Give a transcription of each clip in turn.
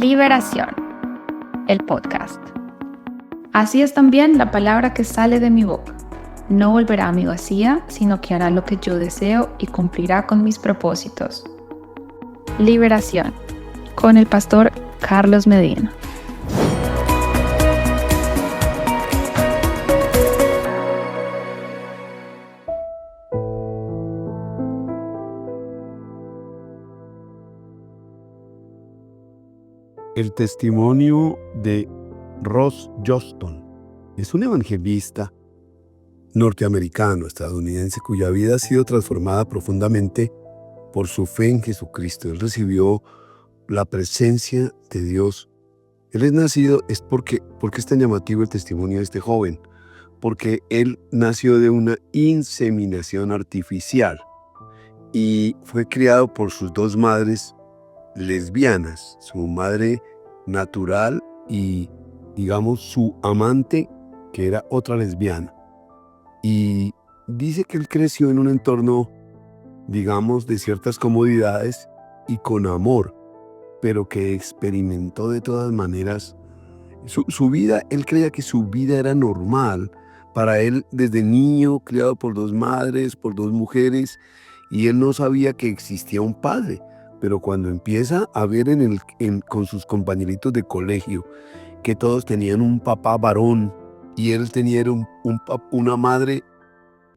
Liberación, el podcast. Así es también la palabra que sale de mi boca. No volverá a mí vacía, sino que hará lo que yo deseo y cumplirá con mis propósitos. Liberación, con el pastor Carlos Medina. El testimonio de Ross Johnston es un evangelista norteamericano, estadounidense, cuya vida ha sido transformada profundamente por su fe en Jesucristo. Él recibió la presencia de Dios. Él es nacido, ¿por qué es tan llamativo el testimonio de este joven? Porque él nació de una inseminación artificial y fue criado por sus dos madres lesbianas, su madre natural y, digamos, su amante, que era otra lesbiana. Y dice que él creció en un entorno, digamos, de ciertas comodidades y con amor, pero que experimentó de todas maneras su vida. Él creía que su vida era normal. Para él, desde niño, criado por dos madres, por dos mujeres, y él no sabía que existía un padre. Pero cuando empieza a ver con sus compañeritos de colegio que todos tenían un papá varón y él tenía una madre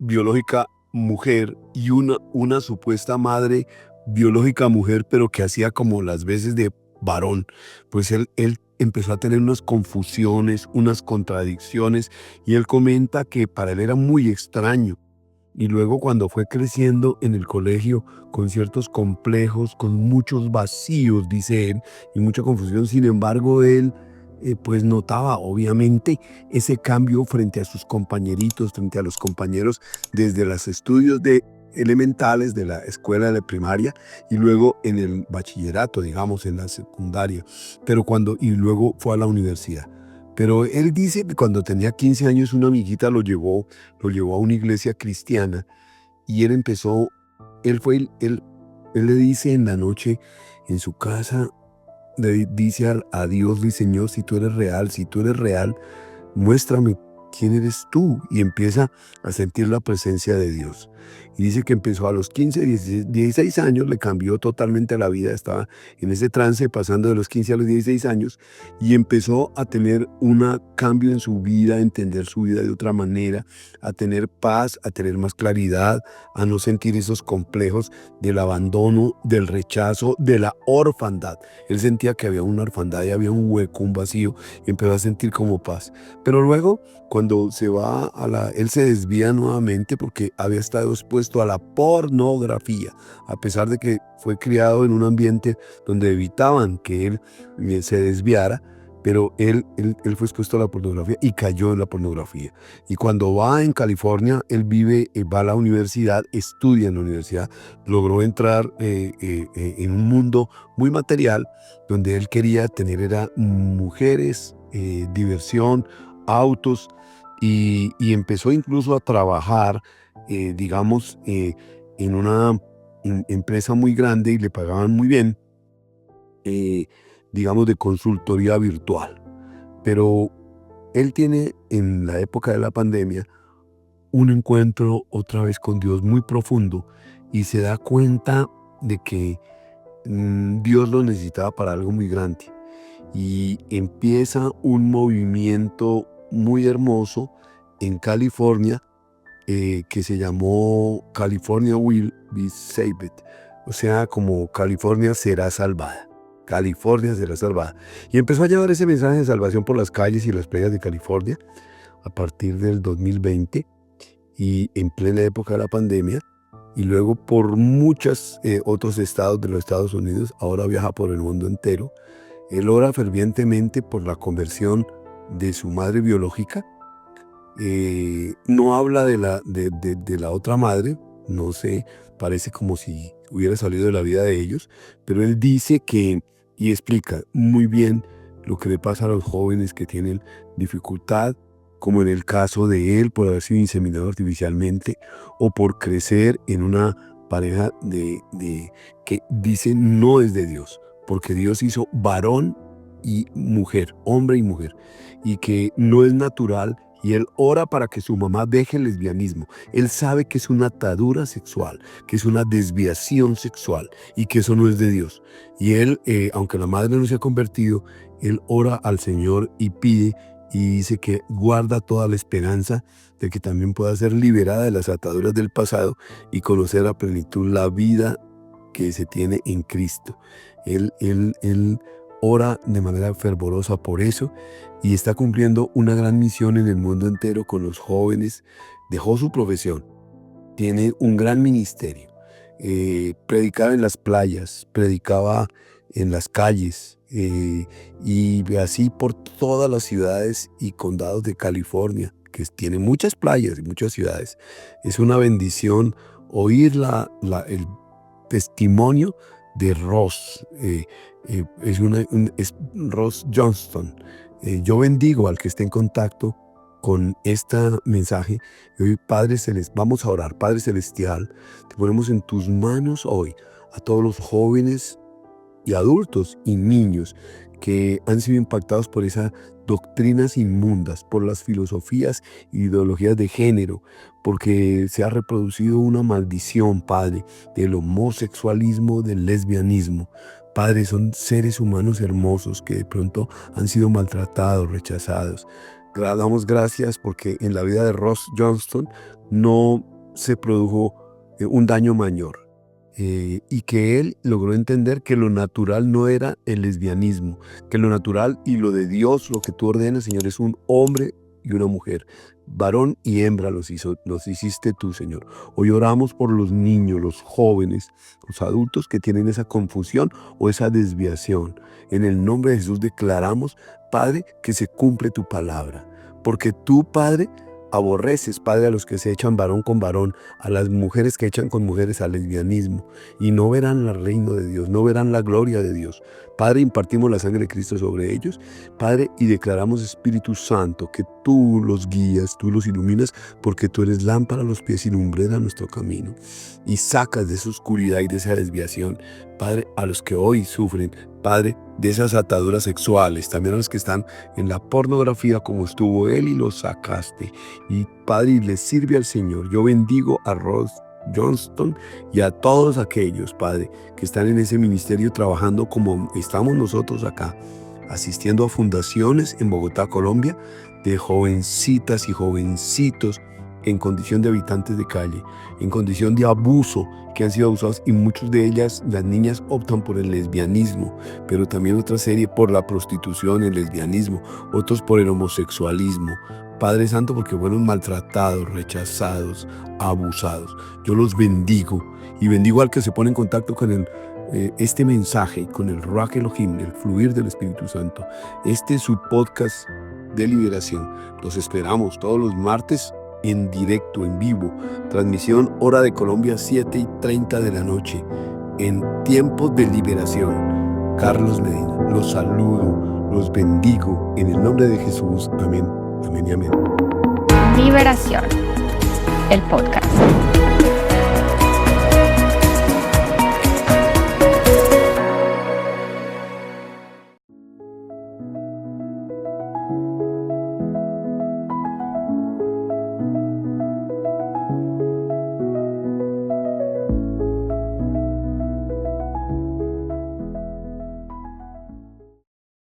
biológica mujer y una supuesta madre biológica mujer, pero que hacía como las veces de varón, pues él empezó a tener unas confusiones, unas contradicciones, y él comenta que para él era muy extraño. Y luego, cuando fue creciendo en el colegio con ciertos complejos, con muchos vacíos, dice él, y mucha confusión, sin embargo, él pues notaba obviamente ese cambio frente a sus compañeritos, frente a los compañeros, desde los estudios elementales de la escuela de primaria y luego en el bachillerato, digamos, en la secundaria, y luego fue a la universidad. Pero él dice que cuando tenía 15 años una amiguita lo llevó a una iglesia cristiana y él le dice en la noche en su casa, le dice a Dios, le dice: Señor, si tú eres real, muéstrame quién eres tú. Y empieza a sentir la presencia de Dios. Y dice que empezó a los 15, 16 años, le cambió totalmente la vida. Estaba en ese trance, pasando de los 15 a los 16 años, y empezó a tener un cambio en su vida, a entender su vida de otra manera, a tener paz, a tener más claridad, a no sentir esos complejos del abandono, del rechazo, de la orfandad. Él sentía que había una orfandad y había un hueco, un vacío, y empezó a sentir como paz. Pero luego, cuando él se desvía nuevamente porque había estado expuesto a la pornografía, a pesar de que fue criado en un ambiente donde evitaban que él se desviara, pero él fue expuesto a la pornografía y cayó en la pornografía. Y cuando va en California, él va a la universidad, estudia en la universidad, logró entrar en un mundo muy material, donde él quería tener era mujeres, diversión, autos, y empezó incluso a trabajar, digamos, en una empresa muy grande y le pagaban muy bien, digamos, de consultoría virtual. Pero él tiene, en la época de la pandemia, un encuentro otra vez con Dios muy profundo y se da cuenta de que Dios lo necesitaba para algo muy grande. Y empieza un movimiento muy hermoso en California, que se llamó California Will Be Saved, o sea, como California será salvada. California será salvada. Y empezó a llevar ese mensaje de salvación por las calles y las playas de California a partir del 2020 y en plena época de la pandemia. Y luego por muchos otros estados de los Estados Unidos. Ahora viaja por el mundo entero. Él ora fervientemente por la conversión de su madre biológica. No habla de la otra madre, no sé, parece como si hubiera salido de la vida de ellos, pero él dice y explica muy bien lo que le pasa a los jóvenes que tienen dificultad, como en el caso de él, por haber sido inseminado artificialmente o por crecer en una pareja que dice no es de Dios, porque Dios hizo varón y mujer, hombre y mujer, y que no es natural. Y él ora para que su mamá deje el lesbianismo. Él sabe que es una atadura sexual, que es una desviación sexual y que eso no es de Dios. Y él, aunque la madre no se ha convertido, él ora al Señor y pide y dice que guarda toda la esperanza de que también pueda ser liberada de las ataduras del pasado y conocer a plenitud la vida que se tiene en Cristo. Él ora de manera fervorosa por eso y está cumpliendo una gran misión en el mundo entero con los jóvenes. Dejó su profesión, tiene un gran ministerio. Predicaba en las playas, predicaba en las calles y así por todas las ciudades y condados de California, que tiene muchas playas y muchas ciudades. Es una bendición oír el testimonio de Ross. Es Ross Johnston. Yo bendigo al que esté en contacto con este mensaje. Y hoy, Padre Celestial, vamos a orar. Padre Celestial, te ponemos en tus manos hoy a todos los jóvenes y adultos y niños que han sido impactados por esas doctrinas inmundas, por las filosofías e ideologías de género, porque se ha reproducido una maldición, Padre, del homosexualismo, del lesbianismo. Padre, son seres humanos hermosos que de pronto han sido maltratados, rechazados. Damos gracias porque en la vida de Ross Johnston no se produjo un daño mayor. Y que él logró entender que lo natural no era el lesbianismo, que lo natural y lo de Dios, lo que tú ordenas, Señor, es un hombre y una mujer, varón y hembra los hiciste tú, Señor. Hoy oramos por los niños, los jóvenes, los adultos que tienen esa confusión o esa desviación. En el nombre de Jesús declaramos, Padre, que se cumple tu palabra, porque tú, Padre, aborreces, Padre, a los que se echan varón con varón, a las mujeres que echan con mujeres al lesbianismo, y no verán el reino de Dios, no verán la gloria de Dios. Padre, impartimos la sangre de Cristo sobre ellos, Padre, y declaramos, Espíritu Santo, que tú los guías, tú los iluminas, porque tú eres lámpara a los pies y lumbrera a nuestro camino, y sacas de esa oscuridad y de esa desviación, Padre, a los que hoy sufren, Padre, de esas ataduras sexuales, también a los que están en la pornografía como estuvo él y los sacaste. Y Padre, les sirve al Señor. Yo bendigo a Ross Johnston y a todos aquellos, Padre, que están en ese ministerio trabajando como estamos nosotros acá, asistiendo a fundaciones en Bogotá, Colombia, de jovencitas y jovencitos en condición de habitantes de calle, en condición de abuso, que han sido abusados, y muchas de ellas, las niñas, optan por el lesbianismo, pero también otra serie por la prostitución, el lesbianismo, otros por el homosexualismo. Padre Santo, porque fueron maltratados, rechazados, abusados. Yo los bendigo y bendigo al que se pone en contacto con este mensaje, con el Ruach Elohim, el fluir del Espíritu Santo. Este es su podcast de liberación. Los esperamos todos los martes en directo, en vivo, transmisión hora de Colombia 7:30 de la noche, en tiempos de liberación. Carlos Medina, los saludo, los bendigo en el nombre de Jesús. Amén, amén y amén. Liberación, el podcast.